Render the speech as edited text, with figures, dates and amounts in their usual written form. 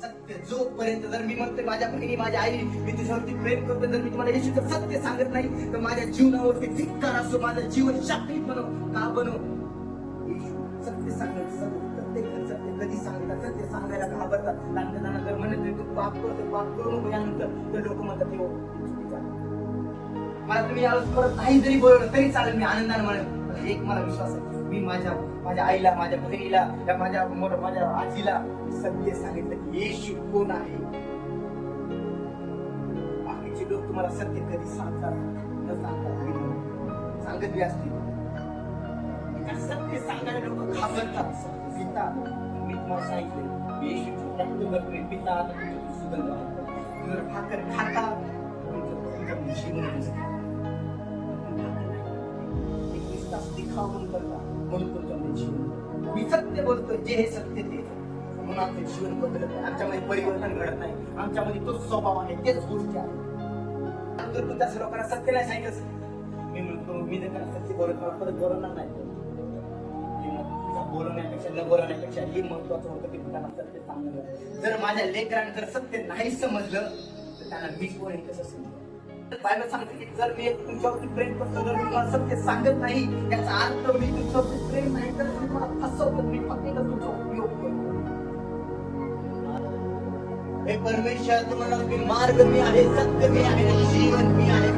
सत्य जोपर्यंत जर मी म्हणते माझ्या बहिणी माझ्या आई मी तुझ्यावरती प्रेम करतो, जर मी तुम्हाला येशूचं सत्य सांगत नाही तर माझ्या जीवनावरती धिक्कार असो, माझं जीवन शापित बनव का बनव. येशू सत्य सांगत प्रत्येक सत्य कधी सांगतात, सत्य सांगायला घाबरतात. लहानपणाला जर म्हणत तू पाप करतो पाप करू नको यानंतर तर लोक म्हणतात हो मला तुम्ही यावेळेस परत नाही जरी बोलवलं तरी चालेल, मी आनंदाने म्हणेन. एक मला विश्वास आहे मी माझ्या आईला माझ्या बहिणीला माझ्या आजीला सत्य सांगितलं की येशू कोण आहे. बाकीचे लोक तुम्हाला सत्य कधी सांगतात न सांगतात सांगत बी असतील, सत्य सांगायला लोक घाबरतात पितात. मी तुम्हाला सांगितलं येशूचं रक्त पिता सुगंध आहे. भाकर खाता जीवन दिखाव म्हणून करता म्हणून तुमच्यामध्ये जीवन. मी सत्य बोलतोय जे हे सत्य ते म्हणून आमचं जीवन बदलत नाही, आमच्यामध्ये परिवर्तन घडत नाही, आमच्यामध्ये तोच स्वभाव आहे तेच गोष्टी आहेत. जर तू त्या लोकांना सत्य नाही सांगितलं मी म्हणतो मी जर त्यांना सत्य बोलत मला परत बोलवणार नाही. बोलवण्यापेक्षा न बोलवण्यापेक्षा हे महत्वाचं होतं की त्यांना सत्य सांगणं. जर माझ्या लेकरांना जर सत्य नाही समजलं तर त्यांना मी कोण आहे कसं समजलं. बायबल सांगते की जर मी तुमच्यावरती प्रेम करतो जर मी तुम्हाला सत्य सांगत नाही याचा अर्थ मी तुमच्यावरती प्रेम नाही तर मी तुम्हाला फसवतो, मी फक्त तुमचा उपयोग करतो. हे परमेश्वर तुम्हाला मार्ग मी आहे, सत्य मी आहे, जीवन मी आहे.